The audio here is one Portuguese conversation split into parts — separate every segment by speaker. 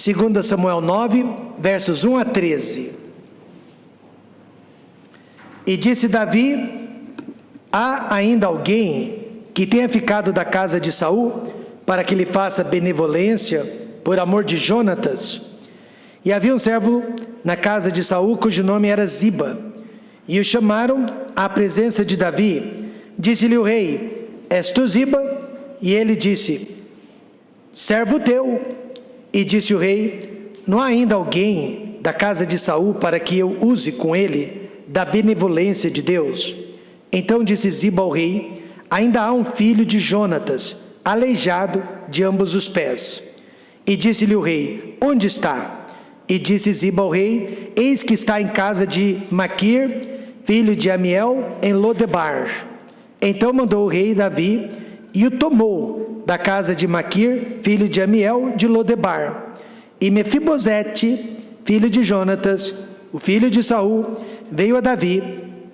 Speaker 1: 2 Samuel 9, versos 1 a 13. E disse Davi: há ainda alguém que tenha ficado da casa de Saul, para que lhe faça benevolência por amor de Jonatas? E havia um servo na casa de Saul, cujo nome era Ziba, e o chamaram à presença de Davi. Disse-lhe o rei: és tu Ziba? E ele disse: servo teu. E disse o rei: não há ainda alguém da casa de Saul para que eu use com ele da benevolência de Deus? Então disse Ziba ao rei: ainda há um filho de Jonatas, aleijado de ambos os pés. E disse-lhe o rei: onde está? E disse Ziba ao rei: eis que está em casa de Maquir, filho de Amiel, em Lodebar. Então mandou o rei Davi e o tomou da casa de Maquir, filho de Amiel, de Lodebar. E Mefibosete, filho de Jonatas, o filho de Saul, veio a Davi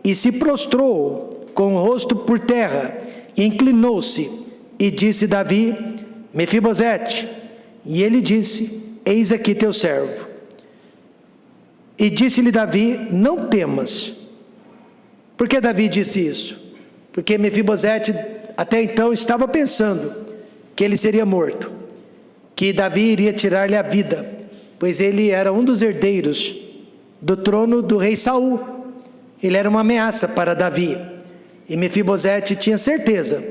Speaker 1: e se prostrou com o rosto por terra e inclinou-se. E disse Davi: Mefibosete. E ele disse: eis aqui teu servo. E disse-lhe Davi: não temas. Por que Davi disse isso? Porque Mefibosete até então estava pensando que ele seria morto, que Davi iria tirar-lhe a vida, pois ele era um dos herdeiros do trono do rei Saul. Ele era uma ameaça para Davi, e Mefibosete tinha certeza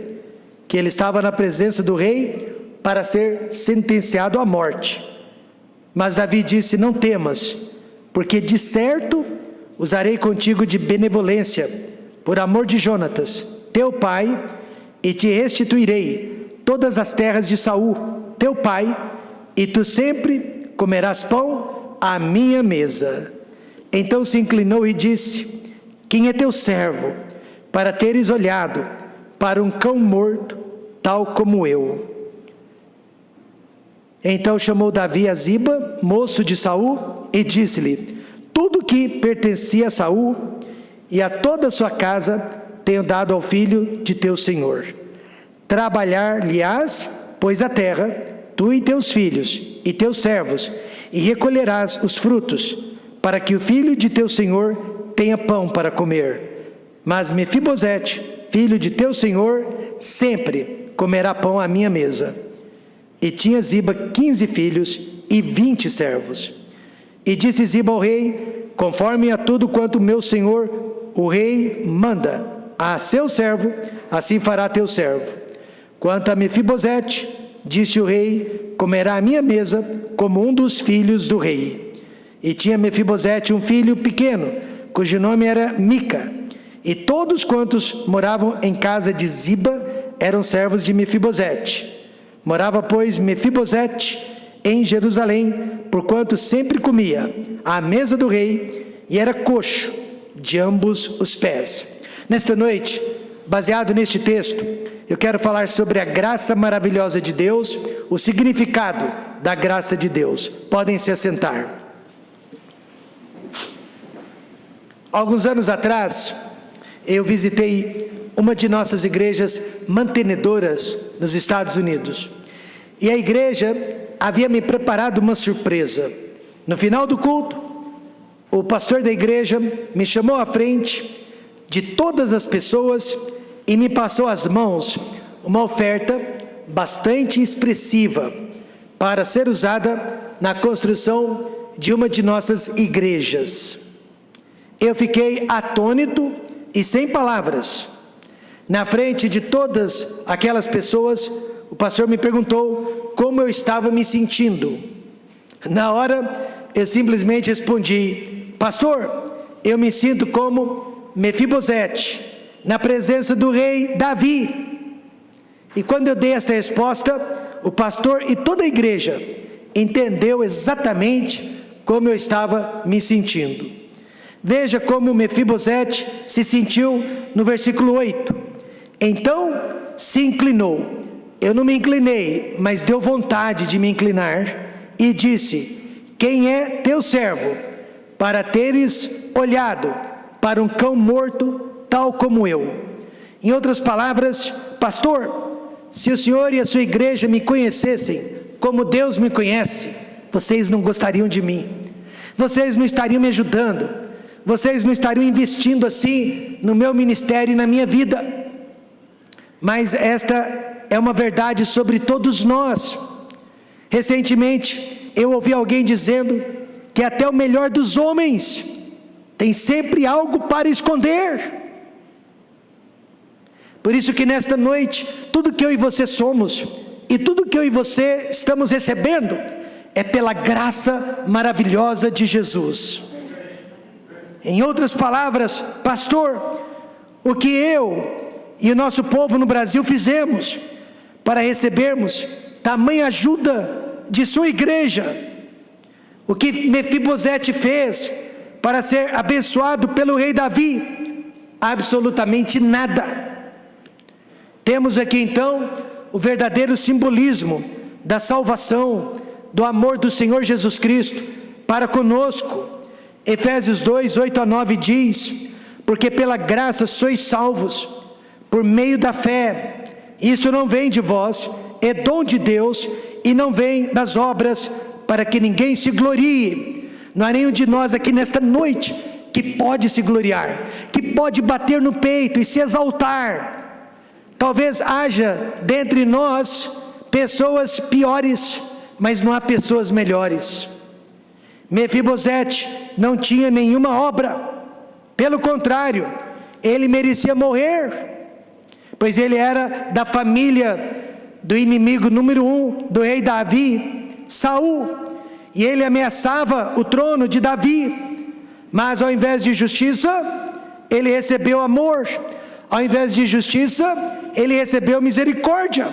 Speaker 1: que ele estava na presença do rei para ser sentenciado à morte. Mas Davi disse: não temas, porque de certo usarei contigo de benevolência por amor de Jonatas, teu pai, e te restituirei todas as terras de Saul, teu pai, e tu sempre comerás pão à minha mesa. Então se inclinou e disse: quem é teu servo, para teres olhado para um cão morto, tal como eu? Então chamou Davi a Ziba, moço de Saul, e disse-lhe: tudo que pertencia a Saul e a toda a sua casa tenho dado ao filho de teu senhor. Trabalhar-lhe-ás, pois, a terra, tu e teus filhos e teus servos, e recolherás os frutos, para que o filho de teu senhor tenha pão para comer. Mas Mefibosete, filho de teu senhor, sempre comerá pão à minha mesa. E tinha Ziba 15 filhos e 20 servos. E disse Ziba ao rei: conforme a tudo quanto meu senhor, o rei, manda a seu servo, assim fará teu servo. Quanto a Mefibosete, disse o rei, comerá à minha mesa como um dos filhos do rei. E tinha Mefibosete um filho pequeno, cujo nome era Mica. E todos quantos moravam em casa de Ziba eram servos de Mefibosete. Morava, pois, Mefibosete em Jerusalém, porquanto sempre comia à mesa do rei, e era coxo de ambos os pés. Nesta noite, baseado neste texto, eu quero falar sobre a graça maravilhosa de Deus, o significado da graça de Deus. Podem se assentar. Alguns anos atrás, eu visitei uma de nossas igrejas mantenedoras nos Estados Unidos. E a igreja havia me preparado uma surpresa. No final do culto, o pastor da igreja me chamou à frente de todas as pessoas e me passou às mãos uma oferta bastante expressiva para ser usada na construção de uma de nossas igrejas. Eu fiquei atônito e sem palavras. Na frente de todas aquelas pessoas, o pastor me perguntou como eu estava me sentindo. Na hora, eu simplesmente respondi: pastor, eu me sinto como Mefibosete, na presença do rei Davi. E quando eu dei essa resposta, o pastor e toda a igreja entendeu exatamente como eu estava me sentindo. Veja como Mefibosete se sentiu no versículo 8. Então se inclinou. Eu não me inclinei, mas deu vontade de me inclinar, e disse: quem é teu servo, para teres olhado para um cão morto, tal como eu? Em outras palavras, pastor, se o senhor e a sua igreja me conhecessem como Deus me conhece, vocês não gostariam de mim, vocês não estariam me ajudando, vocês não estariam investindo assim no meu ministério e na minha vida. Mas esta é uma verdade sobre todos nós. Recentemente eu ouvi alguém dizendo que até o melhor dos homens tem sempre algo para esconder. Por isso que nesta noite, tudo que eu e você somos, e tudo que eu e você estamos recebendo, é pela graça maravilhosa de Jesus. Em outras palavras, pastor, o que eu e o nosso povo no Brasil fizemos para recebermos tamanha ajuda de sua igreja, o que Mefibosete fez para ser abençoado pelo rei Davi, absolutamente nada. Temos aqui então o verdadeiro simbolismo da salvação, do amor do Senhor Jesus Cristo para conosco. Efésios 2, 8 a 9 diz: porque pela graça sois salvos, por meio da fé. Isto não vem de vós, é dom de Deus, e não vem das obras, para que ninguém se glorie. Não há nenhum de nós aqui nesta noite que pode se gloriar, que pode bater no peito e se exaltar. Talvez haja dentre nós pessoas piores, mas não há pessoas melhores. Mefibosete não tinha nenhuma obra, pelo contrário, ele merecia morrer, pois ele era da família do inimigo número 1 do rei Davi, Saul, e ele ameaçava o trono de Davi. Mas ao invés de justiça, ele recebeu amor. Ao invés de justiça, ele recebeu misericórdia,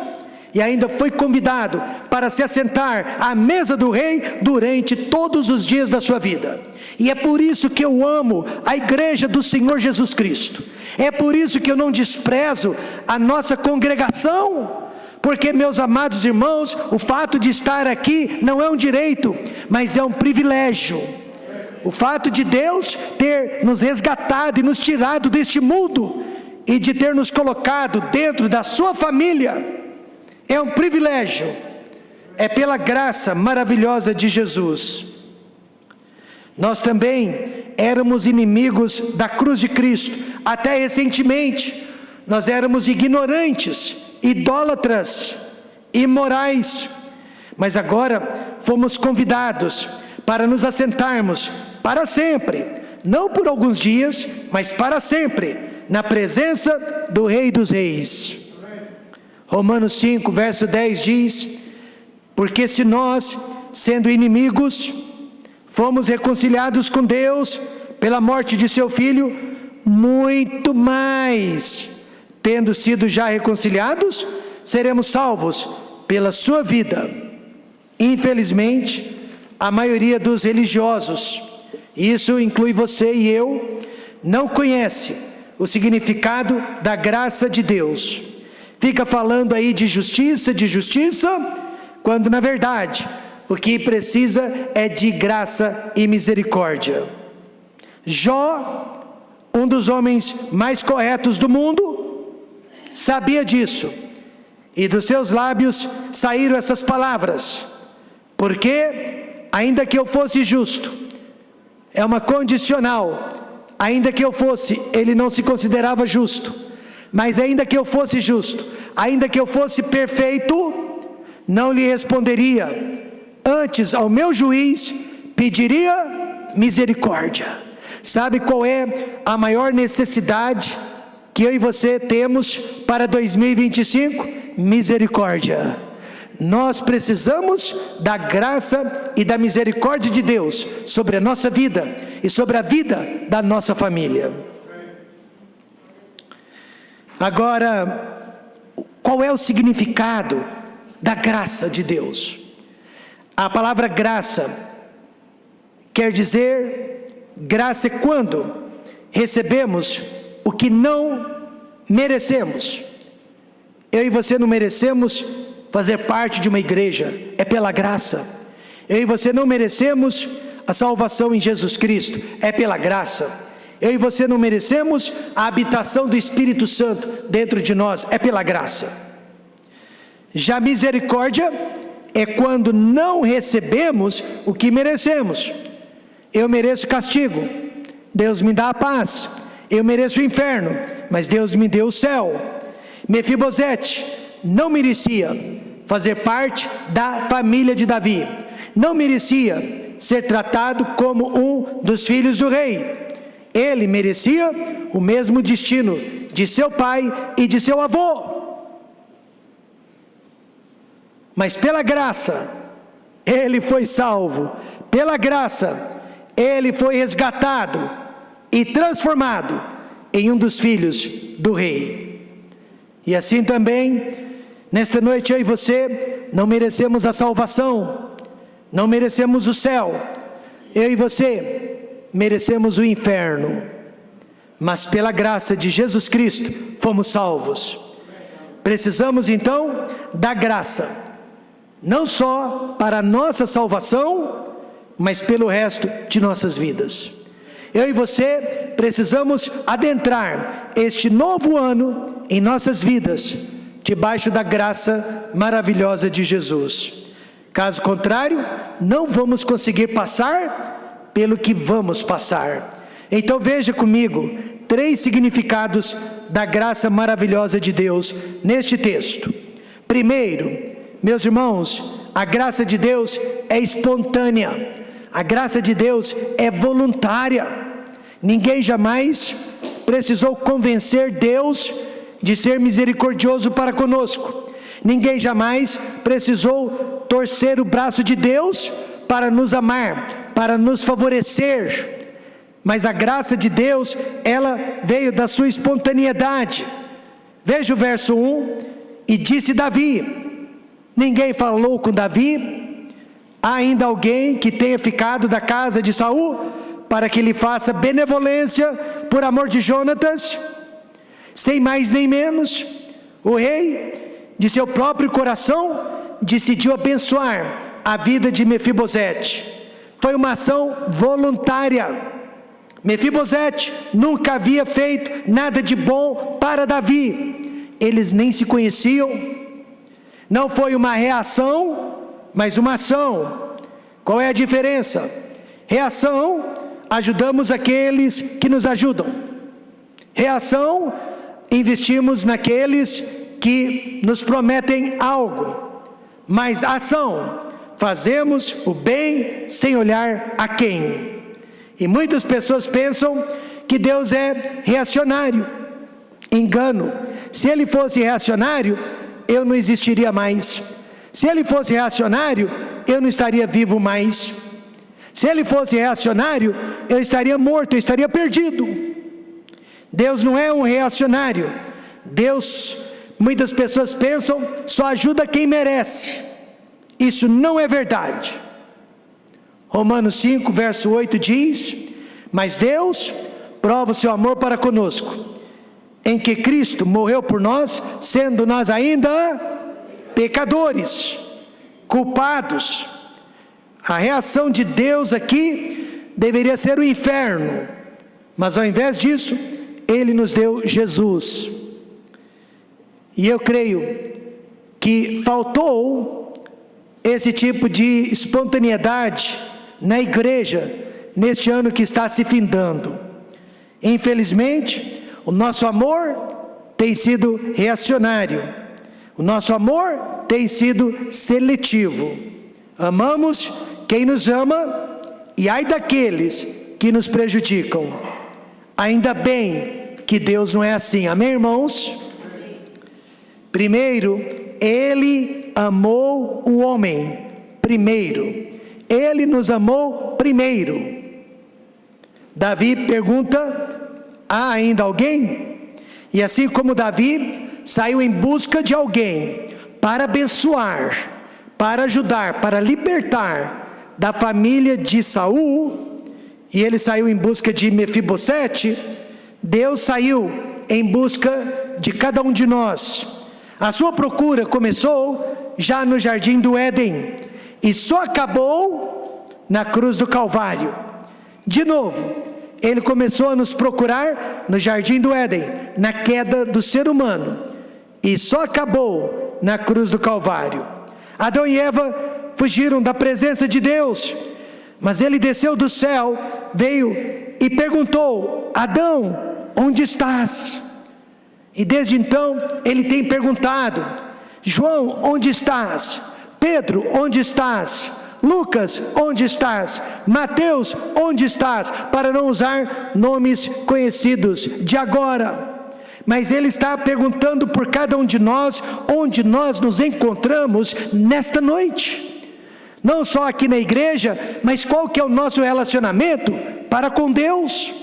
Speaker 1: e ainda foi convidado para se assentar à mesa do rei durante todos os dias da sua vida. E é por isso que eu amo a igreja do Senhor Jesus Cristo, é por isso que eu não desprezo a nossa congregação, porque, meus amados irmãos, o fato de estar aqui não é um direito, mas é um privilégio. O fato de Deus ter nos resgatado e nos tirado deste mundo, e de ter nos colocado dentro da sua família, é um privilégio, é pela graça maravilhosa de Jesus. Nós também éramos inimigos da cruz de Cristo, até recentemente. Nós éramos ignorantes, idólatras, imorais, mas agora fomos convidados para nos assentarmos para sempre, não por alguns dias, mas para sempre, na presença do Rei dos Reis. Romanos 5, verso 10 diz: porque se nós, sendo inimigos, fomos reconciliados com Deus pela morte de seu Filho, muito mais, tendo sido já reconciliados, seremos salvos pela sua vida. Infelizmente, a maioria dos religiosos, isso inclui você e eu, não conhece o significado da graça de Deus. Fica falando aí de justiça, quando na verdade o que precisa é de graça e misericórdia. Jó, um dos homens mais corretos do mundo, sabia disso, e dos seus lábios saíram essas palavras: porque ainda que eu fosse justo, é uma condicional. Ainda que eu fosse, ele não se considerava justo, mas ainda que eu fosse justo, ainda que eu fosse perfeito, não lhe responderia. Antes, ao meu juiz, pediria misericórdia. Sabe qual é a maior necessidade que eu e você temos para 2025? Misericórdia. Nós precisamos da graça e da misericórdia de Deus sobre a nossa vida e sobre a vida da nossa família. Agora, qual é o significado da graça de Deus? A palavra graça quer dizer, graça é quando recebemos o que não merecemos. Eu e você não merecemos fazer parte de uma igreja, é pela graça. Eu e você não merecemos a salvação em Jesus Cristo, é pela graça. Eu e você não merecemos a habitação do Espírito Santo dentro de nós, é pela graça. Já misericórdia é quando não recebemos o que merecemos. Eu mereço castigo, Deus me dá a paz. Eu mereço o inferno, mas Deus me deu o céu. Mefibosete não merecia fazer parte da família de Davi, não merecia ser tratado como um dos filhos do rei. Ele merecia o mesmo destino de seu pai e de seu avô. Mas pela graça, ele foi salvo. Pela graça, ele foi resgatado e transformado em um dos filhos do rei. E assim também, nesta noite eu e você não merecemos a salvação, não merecemos o céu. Eu e você merecemos o inferno, mas pela graça de Jesus Cristo fomos salvos. Precisamos então da graça, não só para a nossa salvação, mas pelo resto de nossas vidas. Eu e você precisamos adentrar este novo ano em nossas vidas, debaixo da graça maravilhosa de Jesus. Caso contrário, não vamos conseguir passar pelo que vamos passar. Então veja comigo 3 significados da graça maravilhosa de Deus neste texto. Primeiro, meus irmãos, a graça de Deus é espontânea. A graça de Deus é voluntária. Ninguém jamais precisou convencer Deus de ser misericordioso para conosco. Ninguém jamais precisou torcer o braço de Deus para nos amar, para nos favorecer. Mas a graça de Deus, ela veio da sua espontaneidade. Veja o verso 1, e disse Davi. Ninguém falou com Davi. Há ainda alguém que tenha ficado da casa de Saul, para que lhe faça benevolência por amor de Jonatas? Sem mais nem menos, o rei, de seu próprio coração, decidiu abençoar a vida de Mefibosete. Foi uma ação voluntária. Mefibosete nunca havia feito nada de bom para Davi. Eles nem se conheciam. Não foi uma reação, mas uma ação. Qual é a diferença? Reação, ajudamos aqueles que nos ajudam. Reação, investimos naqueles que nos prometem algo. Mas ação, fazemos o bem sem olhar a quem. E muitas pessoas pensam que Deus é reacionário. Engano. Se Ele fosse reacionário, eu não existiria mais. Se Ele fosse reacionário, eu não estaria vivo mais. Se Ele fosse reacionário, eu estaria morto, eu estaria perdido. Deus não é um reacionário. Deus, muitas pessoas pensam, só ajuda quem merece. Isso não é verdade. Romanos 5, verso 8 diz: mas Deus prova o seu amor para conosco, em que Cristo morreu por nós, sendo nós ainda pecadores, culpados. A reação de Deus aqui deveria ser o inferno, mas ao invés disso, Ele nos deu Jesus. E eu creio que faltou esse tipo de espontaneidade na igreja, neste ano que está se findando. Infelizmente, o nosso amor tem sido reacionário. O nosso amor tem sido seletivo. Amamos quem nos ama, e ai daqueles que nos prejudicam. Ainda bem que Deus não é assim, amém, irmãos? Primeiro, Ele amou o homem primeiro. Ele nos amou primeiro. Davi pergunta: há ainda alguém? E assim como Davi saiu em busca de alguém para abençoar, para ajudar, para libertar da família de Saul, e ele saiu em busca de Mefibosete, Deus saiu em busca de cada um de nós. A sua procura começou já no jardim do Éden, e só acabou na cruz do Calvário. De novo, Ele começou a nos procurar no jardim do Éden, na queda do ser humano, e só acabou na cruz do Calvário. Adão e Eva fugiram da presença de Deus, mas ele desceu do céu, veio e perguntou: Adão, onde estás? E desde então ele tem perguntado: João, onde estás? Pedro, onde estás? Lucas, onde estás? Mateus, onde estás? Para não usar nomes conhecidos de agora. Mas ele está perguntando por cada um de nós, onde nós nos encontramos nesta noite. Não só aqui na igreja, mas qual que é o nosso relacionamento para com Deus?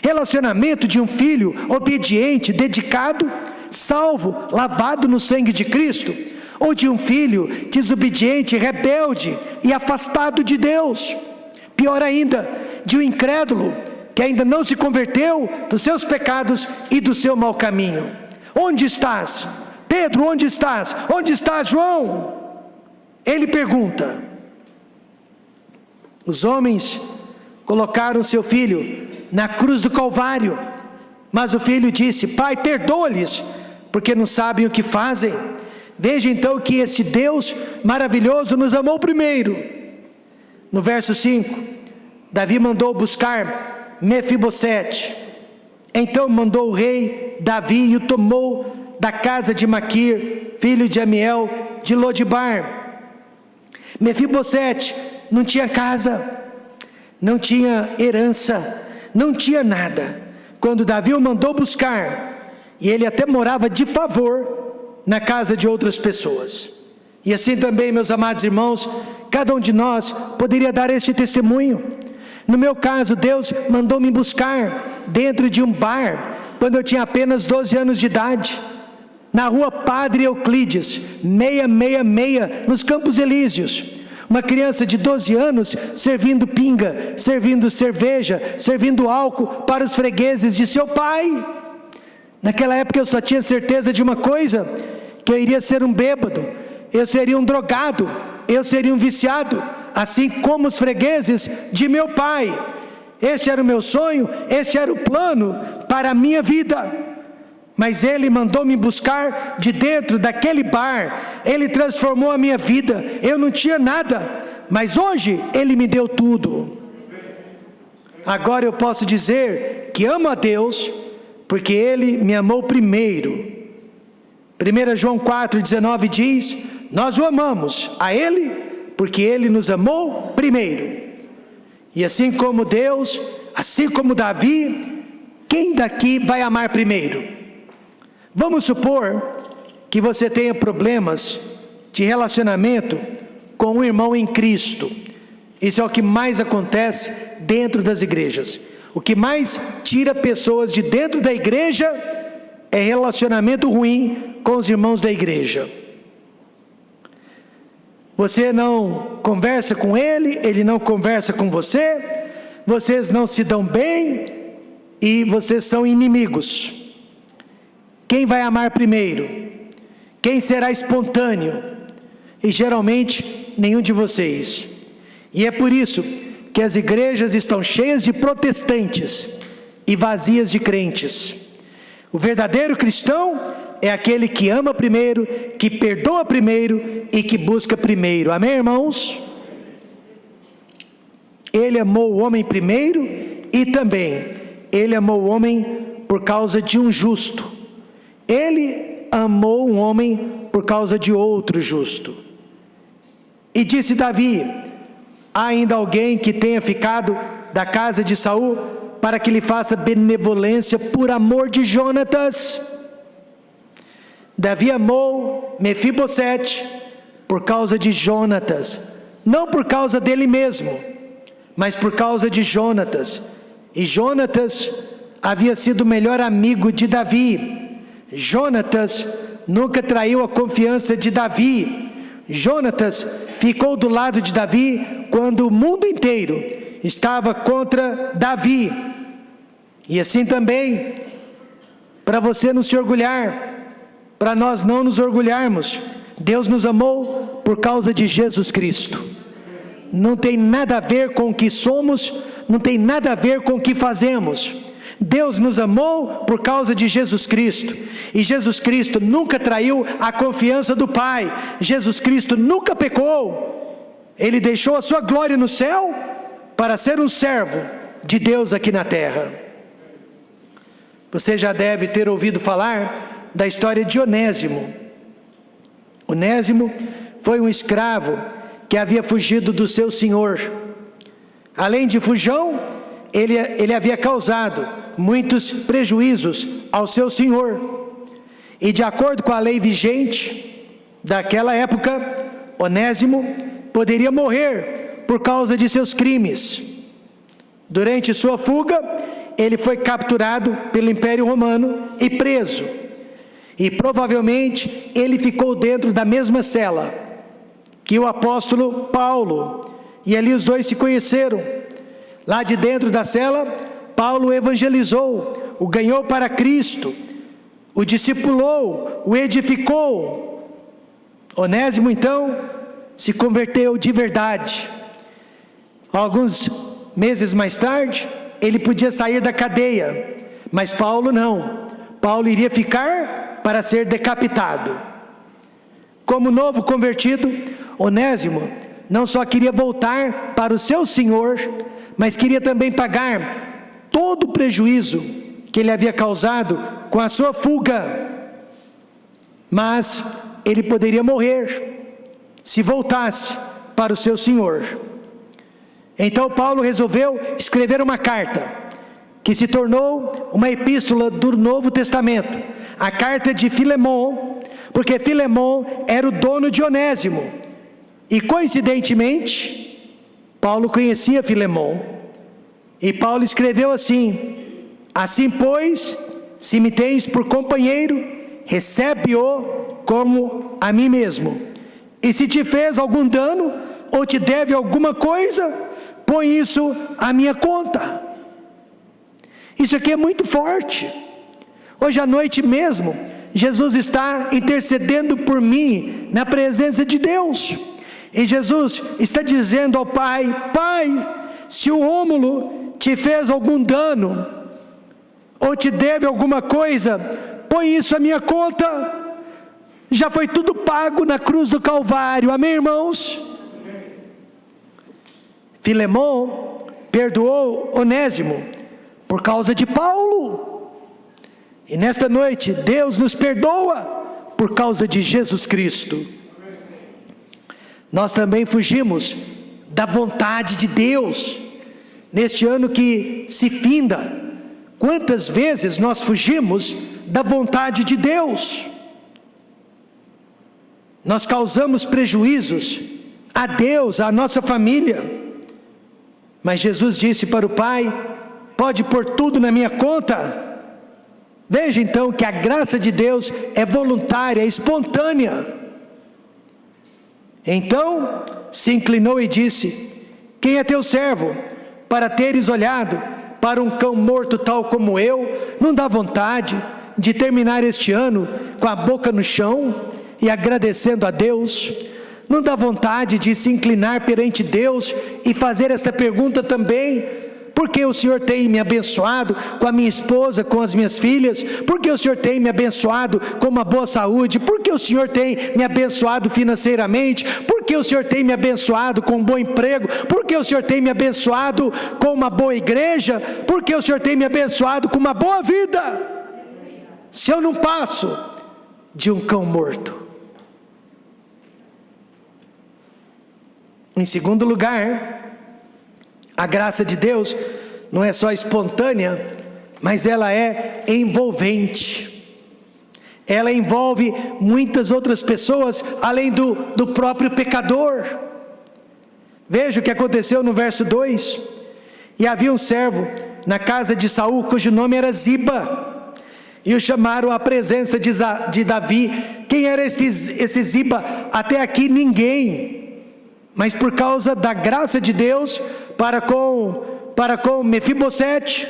Speaker 1: Relacionamento de um filho obediente, dedicado, salvo, lavado no sangue de Cristo, ou de um filho desobediente, rebelde e afastado de Deus? Pior ainda, de um incrédulo que ainda não se converteu dos seus pecados e do seu mau caminho. Onde estás? Pedro, onde estás? Onde estás, João? Ele pergunta. Os homens colocaram seu filho na cruz do Calvário, mas o filho disse: Pai, perdoa-lhes, porque não sabem o que fazem. Veja então que esse Deus maravilhoso nos amou primeiro. No verso 5, Davi mandou buscar Mefibosete. Então mandou o rei Davi e o tomou da casa de Maquir, filho de Amiel, de Lodibar. Mefibosete não tinha casa, não tinha herança, não tinha nada. Quando Davi o mandou buscar, e ele até morava de favor na casa de outras pessoas. E assim também, meus amados irmãos, cada um de nós poderia dar este testemunho. No meu caso, Deus mandou me buscar dentro de um bar, quando eu tinha apenas 12 anos de idade, na rua Padre Euclides, 666, nos Campos Elíseos. Uma criança de 12 anos servindo pinga, servindo cerveja, servindo álcool para os fregueses de seu pai. Naquela época eu só tinha certeza de uma coisa: que eu iria ser um bêbado, eu seria um drogado, eu seria um viciado, assim como os fregueses de meu pai. Este era o meu sonho, este era o plano para a minha vida. Mas Ele mandou me buscar de dentro daquele bar. Ele transformou a minha vida. Eu não tinha nada, mas hoje Ele me deu tudo. Agora eu posso dizer que amo a Deus, porque Ele me amou primeiro. 1 João 4,19 diz: nós o amamos a Ele, porque Ele nos amou primeiro. E assim como Deus, assim como Davi, quem daqui vai amar primeiro? Vamos supor que você tenha problemas de relacionamento com um irmão em Cristo. Isso é o que mais acontece dentro das igrejas. O que mais tira pessoas de dentro da igreja é relacionamento ruim com os irmãos da igreja. Você não conversa com ele, ele não conversa com você, vocês não se dão bem e vocês são inimigos. Quem vai amar primeiro? Quem será espontâneo? E geralmente nenhum de vocês. E é por isso que as igrejas estão cheias de protestantes e vazias de crentes. O verdadeiro cristão é aquele que ama primeiro, que perdoa primeiro e que busca primeiro. Amém, irmãos? Ele amou o homem primeiro e também Ele amou o homem por causa de um justo. Ele amou um homem por causa de outro justo. E disse Davi: há ainda alguém que tenha ficado da casa de Saul para que lhe faça benevolência por amor de Jonatas? Davi amou Mefibosete por causa de Jonatas, não por causa dele mesmo, mas por causa de Jonatas. E Jonatas havia sido o melhor amigo de Davi. Jonatas nunca traiu a confiança de Davi. Jonatas ficou do lado de Davi quando o mundo inteiro estava contra Davi. E assim também, para você não se orgulhar, para nós não nos orgulharmos, Deus nos amou por causa de Jesus Cristo. Não tem nada a ver com o que somos, não tem nada a ver com o que fazemos. Deus nos amou por causa de Jesus Cristo, e Jesus Cristo nunca traiu a confiança do Pai. Jesus Cristo nunca pecou. Ele deixou a sua glória no céu para ser um servo de Deus aqui na terra. Você já deve ter ouvido falar da história de Onésimo. Onésimo foi um escravo que havia fugido do seu senhor. Além de fujão, ele havia causado muitos prejuízos ao seu senhor. E de acordo com a lei vigente daquela época, Onésimo poderia morrer por causa de seus crimes. Durante sua fuga, ele foi capturado pelo Império Romano e preso. E provavelmente ele ficou dentro da mesma cela que o apóstolo Paulo. E ali os dois se conheceram. Lá de dentro da cela, Paulo evangelizou, o ganhou para Cristo, o discipulou, o edificou. Onésimo então se converteu de verdade. Alguns meses mais tarde, ele podia sair da cadeia, mas Paulo não. Paulo iria ficar para ser decapitado. Como novo convertido, Onésimo não só queria voltar para o seu senhor, mas queria também pagar todo o prejuízo que ele havia causado com a sua fuga. Mas ele poderia morrer se voltasse para o seu senhor. Então Paulo resolveu escrever uma carta, que se tornou uma epístola do Novo Testamento, a carta de Filemon, porque Filemon era o dono de Onésimo, e coincidentemente, Paulo conhecia Filemon, e Paulo escreveu assim: assim pois, se me tens por companheiro, recebe-o como a mim mesmo, e se te fez algum dano, ou te deve alguma coisa, põe isso à minha conta. Isso aqui é muito forte. Hoje à noite mesmo, Jesus está intercedendo por mim na presença de Deus. E Jesus está dizendo ao Pai: Pai, se o Rômulo te fez algum dano, ou te deve alguma coisa, põe isso à minha conta. Já foi tudo pago na cruz do Calvário. Amém, irmãos? Filemon perdoou Onésimo por causa de Paulo. E nesta noite, Deus nos perdoa por causa de Jesus Cristo. Nós também fugimos da vontade de Deus. Neste ano que se finda, quantas vezes nós fugimos da vontade de Deus? Nós causamos prejuízos a Deus, à nossa família. Mas Jesus disse para o Pai: pode pôr tudo na minha conta. Veja então que a graça de Deus é voluntária, é espontânea. Então se inclinou e disse: quem é teu servo, para teres olhado para um cão morto tal como eu? Não dá vontade de terminar este ano com a boca no chão e agradecendo a Deus? Não dá vontade de se inclinar perante Deus e fazer esta pergunta também: por que o Senhor tem me abençoado com a minha esposa, com as minhas filhas? Por que o Senhor tem me abençoado com uma boa saúde? Por que o Senhor tem me abençoado financeiramente? Por que o Senhor tem me abençoado com um bom emprego? Por que o Senhor tem me abençoado com uma boa igreja? Por que o Senhor tem me abençoado com uma boa vida? Se eu não passo de um cão morto. Em segundo lugar, a graça de Deus não é só espontânea, mas ela é envolvente. Ela envolve muitas outras pessoas, além do próprio pecador. Veja o que aconteceu no verso 2. E havia um servo na casa de Saul, cujo nome era Ziba, e o chamaram à presença de Davi. Quem era esse Ziba? Até aqui ninguém. Mas por causa da graça de Deus para com Mefibosete,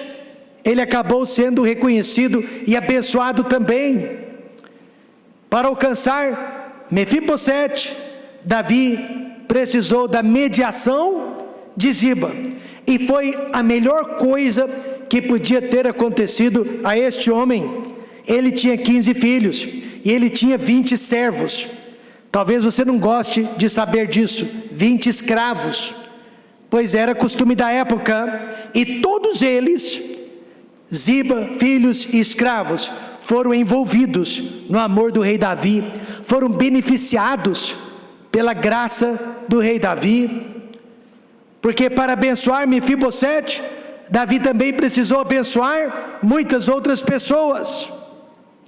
Speaker 1: ele acabou sendo reconhecido e abençoado também. Para alcançar Mefibosete, Davi precisou da mediação de Ziba, e foi a melhor coisa que podia ter acontecido a este homem. Ele tinha 15 filhos e ele tinha 20 servos. Talvez você não goste de saber disso, 20 escravos, pois era costume da época, e todos eles, Ziba, filhos e escravos, foram envolvidos no amor do rei Davi, foram beneficiados pela graça do rei Davi, porque para abençoar Mefibosete, Davi também precisou abençoar muitas outras pessoas.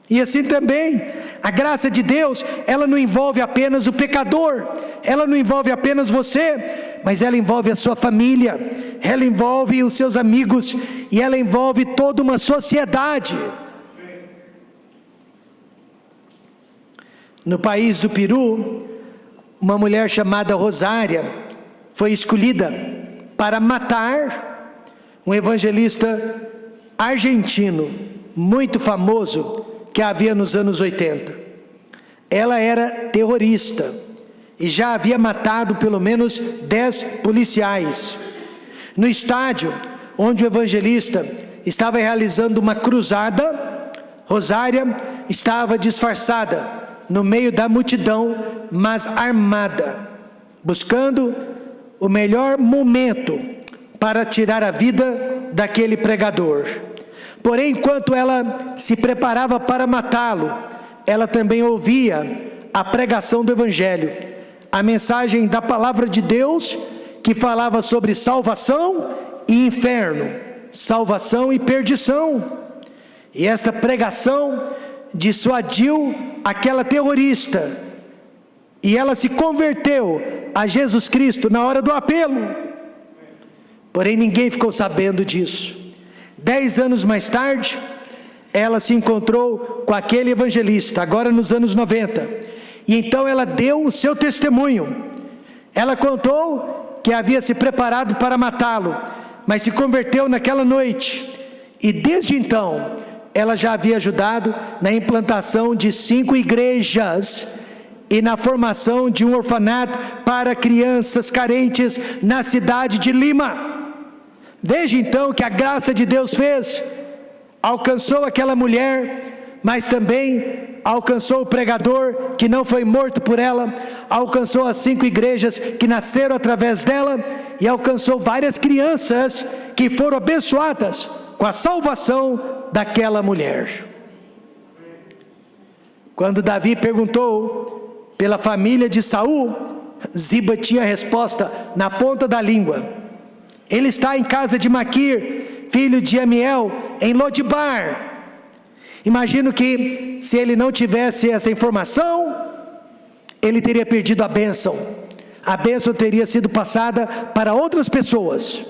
Speaker 1: E assim também, a graça de Deus, ela não envolve apenas o pecador, ela não envolve apenas você, mas ela envolve a sua família, ela envolve os seus amigos, e ela envolve toda uma sociedade. No país do Peru, uma mulher chamada Rosária foi escolhida para matar um evangelista argentino, muito famoso, que havia nos anos 80. Ela era terrorista e já havia matado pelo menos 10 policiais. No estádio onde o evangelista estava realizando uma cruzada, Rosária estava disfarçada no meio da multidão, mas armada, buscando o melhor momento para tirar a vida daquele pregador. Porém, enquanto ela se preparava para matá-lo, ela também ouvia a pregação do Evangelho, a mensagem da palavra de Deus, que falava sobre salvação e inferno, salvação e perdição. E esta pregação dissuadiu aquela terrorista, e ela se converteu a Jesus Cristo na hora do apelo. Porém, ninguém ficou sabendo disso. 10 anos mais tarde, ela se encontrou com aquele evangelista, agora nos anos 90, e então ela deu o seu testemunho. Ela contou que havia se preparado para matá-lo, mas se converteu naquela noite, e desde então, ela já havia ajudado na implantação de 5 igrejas, e na formação de um orfanato para crianças carentes na cidade de Lima. Veja então que a graça de Deus fez, alcançou aquela mulher, mas também alcançou o pregador que não foi morto por ela, alcançou as 5 igrejas que nasceram através dela, e alcançou várias crianças que foram abençoadas com a salvação daquela mulher. Quando Davi perguntou pela família de Saul, Ziba tinha a resposta na ponta da língua. Ele está em casa de Maquir, filho de Amiel, em Lodibar. Imagino que se ele não tivesse essa informação, ele teria perdido a bênção. A bênção teria sido passada para outras pessoas,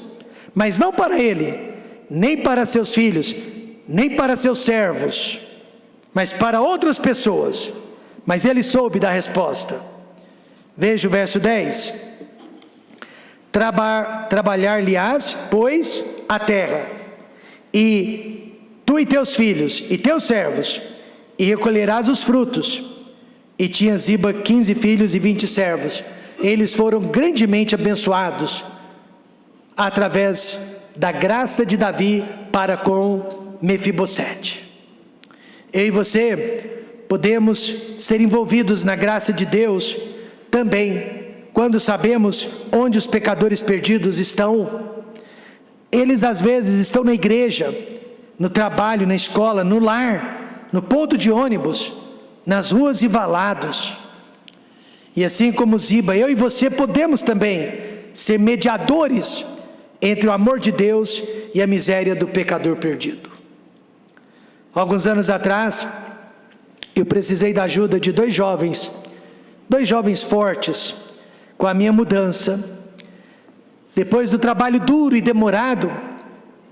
Speaker 1: mas não para ele, nem para seus filhos, nem para seus servos, mas para outras pessoas. Mas ele soube da resposta. Veja o verso 10. Trabalhar-lhe-ás, pois, a terra, e tu e teus filhos e teus servos, e recolherás os frutos. E tinha Ziba 15 filhos e 20 servos. Eles foram grandemente abençoados através da graça de Davi para com Mefibosete. Eu e você podemos ser envolvidos na graça de Deus também, quando sabemos onde os pecadores perdidos estão. Eles às vezes estão na igreja, no trabalho, na escola, no lar, no ponto de ônibus, nas ruas e valados. E assim como Ziba, eu e você podemos também ser mediadores entre o amor de Deus e a miséria do pecador perdido. Alguns anos atrás, eu precisei da ajuda de dois jovens fortes, com a minha mudança. Depois do trabalho duro e demorado,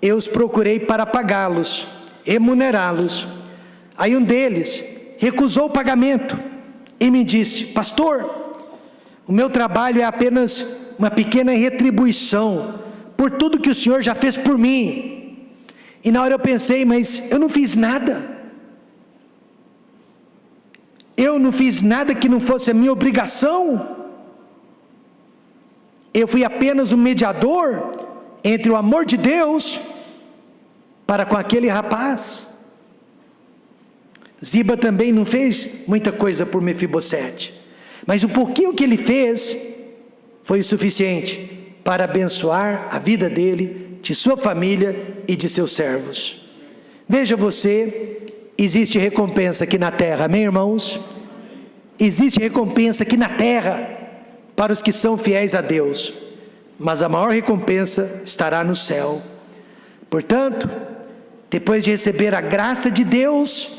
Speaker 1: eu os procurei para pagá-los, remunerá-los. Aí um deles recusou o pagamento e me disse: pastor, o meu trabalho é apenas uma pequena retribuição por tudo que o senhor já fez por mim. E na hora eu pensei, mas eu não fiz nada. Eu não fiz nada que não fosse a minha obrigação. Eu fui apenas um mediador entre o amor de Deus para com aquele rapaz. Ziba também não fez muita coisa por Mefibosete, mas o pouquinho que ele fez foi o suficiente para abençoar a vida dele, de sua família e de seus servos. Veja você, existe recompensa aqui na terra, amém, irmãos? Existe recompensa aqui na terra para os que são fiéis a Deus, mas a maior recompensa estará no céu. Portanto, depois de receber a graça de Deus,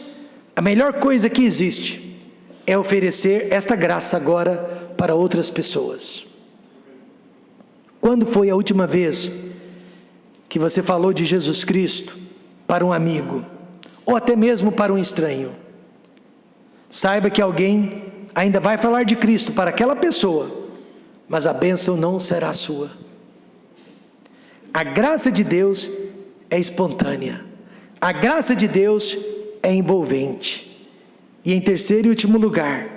Speaker 1: a melhor coisa que existe é oferecer esta graça agora para outras pessoas. Quando foi a última vez que você falou de Jesus Cristo para um amigo, ou até mesmo para um estranho? Saiba que alguém ainda vai falar de Cristo para aquela pessoa, mas a bênção não será sua. A graça de Deus é espontânea, a graça de Deus é envolvente. E em terceiro e último lugar,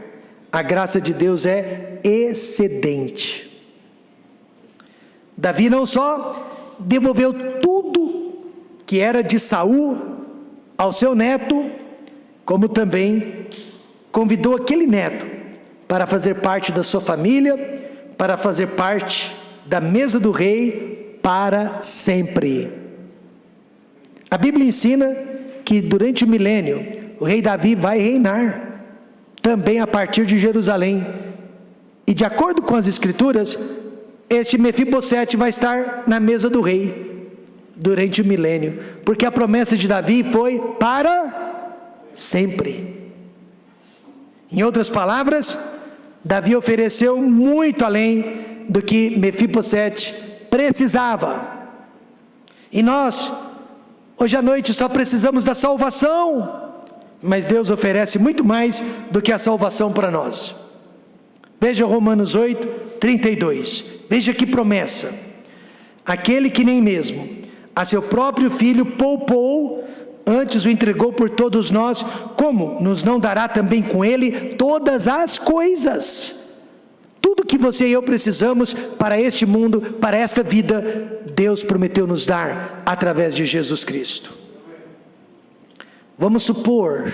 Speaker 1: a graça de Deus é excedente. Davi não só devolveu tudo que era de Saul ao seu neto, como também convidou aquele neto para fazer parte da sua família, para fazer parte da mesa do rei para sempre. A Bíblia ensina que durante o milênio, o rei Davi vai reinar, também a partir de Jerusalém. E de acordo com as escrituras, este Mefibosete vai estar na mesa do rei, durante o milênio, porque a promessa de Davi foi para sempre. Em outras palavras, Davi ofereceu muito além do que Mefibosete precisava. E nós, hoje à noite, só precisamos da salvação, mas Deus oferece muito mais do que a salvação para nós. Veja Romanos 8, 32, veja que promessa: aquele que nem mesmo a seu próprio filho poupou, antes o entregou por todos nós, como nos não dará também com ele todas as coisas? Tudo que você e eu precisamos para este mundo, para esta vida, Deus prometeu nos dar através de Jesus Cristo. Vamos supor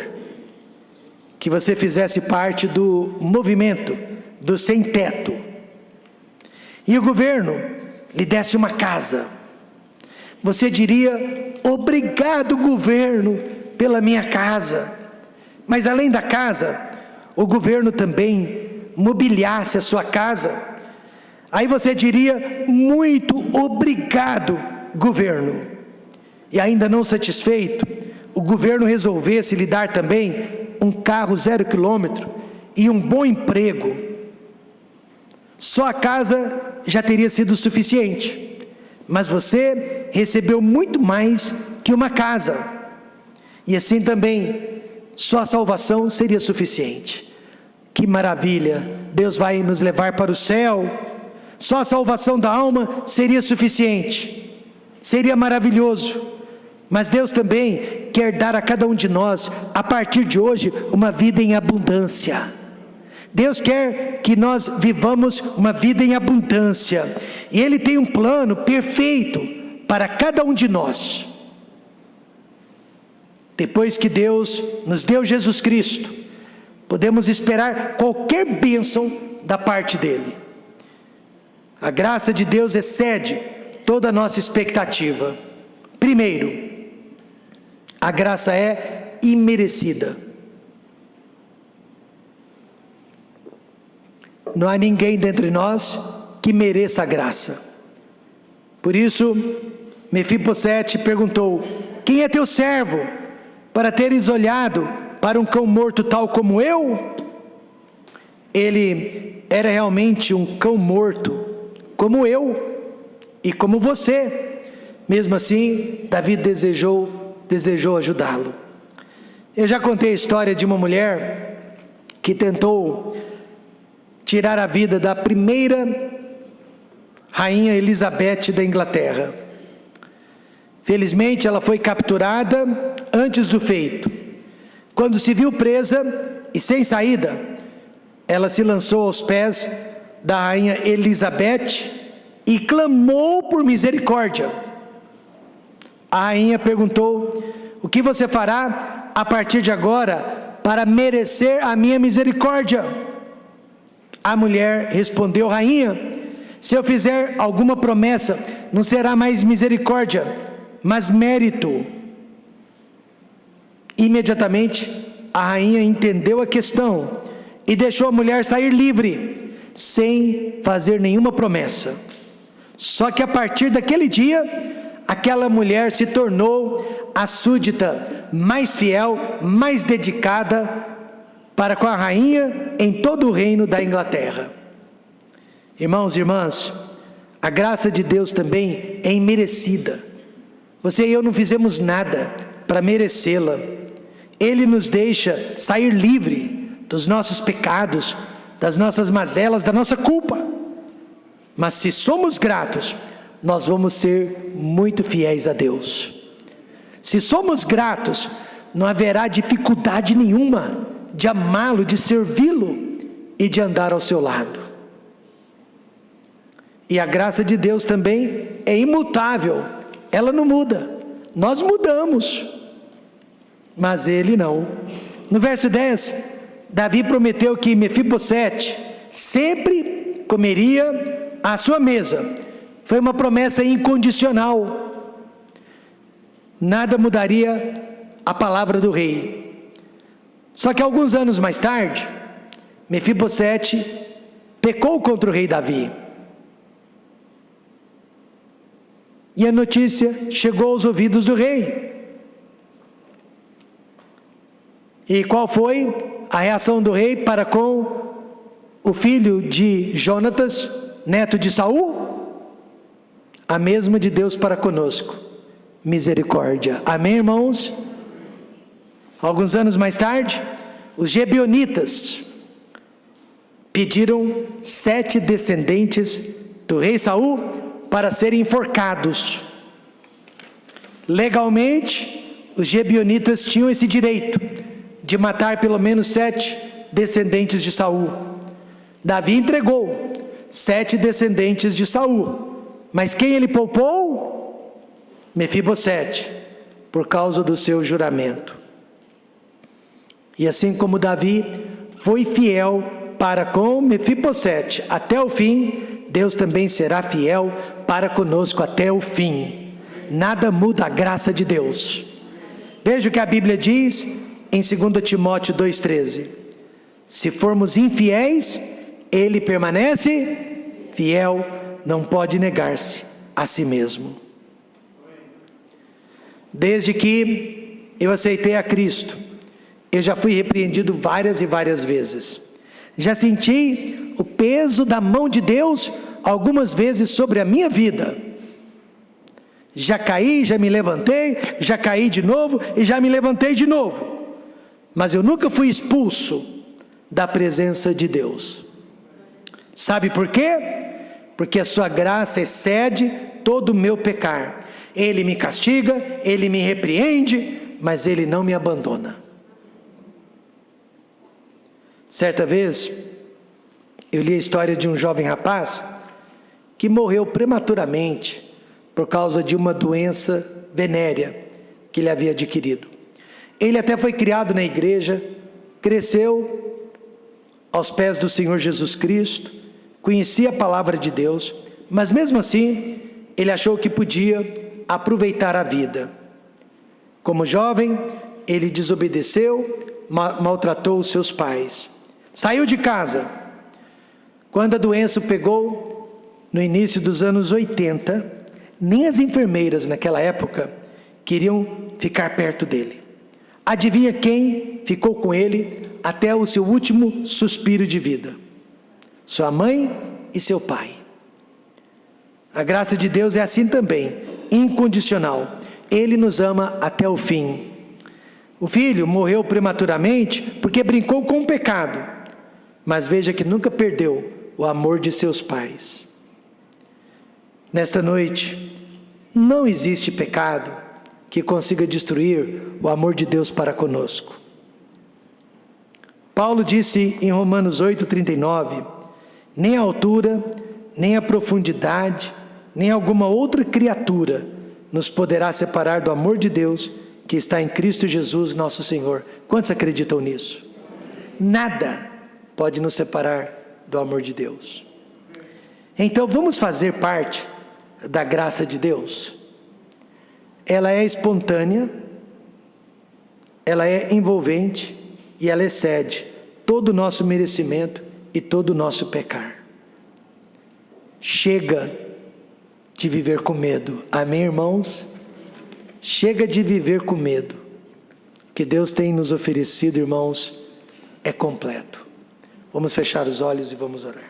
Speaker 1: que você fizesse parte do movimento do sem-teto, e o governo lhe desse uma casa. Você diria: obrigado, governo, pela minha casa. Mas além da casa, o governo também mobiliasse a sua casa. Aí você diria: muito obrigado, governo. E ainda não satisfeito, o governo resolvesse lhe dar também um carro 0 quilômetro e um bom emprego. Só a casa já teria sido suficiente, mas você recebeu muito mais que uma casa, e assim também só a salvação seria suficiente. Que maravilha! Deus vai nos levar para o céu. Só a salvação da alma seria suficiente, seria maravilhoso. Mas Deus também quer dar a cada um de nós, a partir de hoje, uma vida em abundância. Deus quer que nós vivamos uma vida em abundância, e Ele tem um plano perfeito para cada um de nós. Depois que Deus nos deu Jesus Cristo, podemos esperar qualquer bênção da parte dEle. A graça de Deus excede toda a nossa expectativa. Primeiro, a graça é imerecida. Não há ninguém dentre nós que mereça a graça. Por isso, Mefibosete perguntou: quem é teu servo, para teres olhado para um cão morto tal como eu? Ele era realmente um cão morto, como eu e como você. Mesmo assim, Davi desejou ajudá-lo. Eu já contei a história de uma mulher que tentou tirar a vida da primeira rainha Elizabeth da Inglaterra. Felizmente ela foi capturada antes do feito. Quando se viu presa e sem saída, ela se lançou aos pés da rainha Elizabeth e clamou por misericórdia. A rainha perguntou: o que você fará a partir de agora para merecer a minha misericórdia? A mulher respondeu: rainha, se eu fizer alguma promessa, não será mais misericórdia, mas mérito. Imediatamente a rainha entendeu a questão e deixou a mulher sair livre, sem fazer nenhuma promessa. Só que a partir daquele dia, aquela mulher se tornou a súdita mais fiel, mais dedicada para com a rainha em todo o reino da Inglaterra. Irmãos e irmãs, a graça de Deus também é imerecida. Você e eu não fizemos nada para merecê-la. Ele nos deixa sair livre dos nossos pecados, das nossas mazelas, da nossa culpa. Mas se somos gratos, nós vamos ser muito fiéis a Deus. Se somos gratos, não haverá dificuldade nenhuma de amá-lo, de servi-lo e de andar ao seu lado. E a graça de Deus também é imutável, ela não muda. Nós mudamos, mas ele não. No verso 10, Davi prometeu que Mefibosete sempre comeria à sua mesa. Foi uma promessa incondicional. Nada mudaria a palavra do rei. Só que alguns anos mais tarde, Mefibosete pecou contra o rei Davi. E a notícia chegou aos ouvidos do rei. E qual foi a reação do rei para com o filho de Jonatas, neto de Saul? A mesma de Deus para conosco: misericórdia. Amém, irmãos? Alguns anos mais tarde, os Gebionitas pediram 7 descendentes do rei Saul para serem enforcados. Legalmente, os Gebionitas tinham esse direito de matar pelo menos 7 descendentes de Saul. Davi entregou 7 descendentes de Saul, mas quem ele poupou? Mefibosete, por causa do seu juramento. E assim como Davi foi fiel para com Mefibosete até o fim, Deus também será fiel para conosco até o fim. Nada muda a graça de Deus. Veja o que a Bíblia diz em 2 Timóteo 2,13: se formos infiéis, ele permanece fiel, não pode negar-se a si mesmo. Desde que eu aceitei a Cristo, eu já fui repreendido várias e várias vezes. Já senti o peso da mão de Deus algumas vezes sobre a minha vida. Já caí, já me levantei, já caí de novo e já me levantei de novo. Mas eu nunca fui expulso da presença de Deus. Sabe por quê? Porque a sua graça excede todo o meu pecar. Ele me castiga, ele me repreende, mas ele não me abandona. Certa vez, eu li a história de um jovem rapaz que morreu prematuramente por causa de uma doença venérea que ele havia adquirido. Ele até foi criado na igreja, cresceu aos pés do Senhor Jesus Cristo, conhecia a palavra de Deus, mas mesmo assim, ele achou que podia aproveitar a vida. Como jovem, ele desobedeceu, maltratou os seus pais. Saiu de casa. Quando a doença o pegou, no início dos anos 80, nem as enfermeiras naquela época queriam ficar perto dele. Adivinha quem ficou com ele até o seu último suspiro de vida? Sua mãe e seu pai. A graça de Deus é assim também, incondicional. Ele nos ama até o fim. O filho morreu prematuramente porque brincou com o pecado, mas veja que nunca perdeu o amor de seus pais. Nesta noite, não existe pecado que consiga destruir o amor de Deus para conosco. Paulo disse em Romanos 8,39, nem a altura, nem a profundidade, nem alguma outra criatura nos poderá separar do amor de Deus que está em Cristo Jesus, nosso Senhor? Quantos acreditam nisso? Nada pode nos separar do amor de Deus. Então vamos fazer parte da graça de Deus. Ela é espontânea, ela é envolvente e ela excede todo o nosso merecimento e todo o nosso pecar. Chega de viver com medo. Amém, irmãos? Chega de viver com medo. O que Deus tem nos oferecido, irmãos, é completo. Vamos fechar os olhos e vamos orar.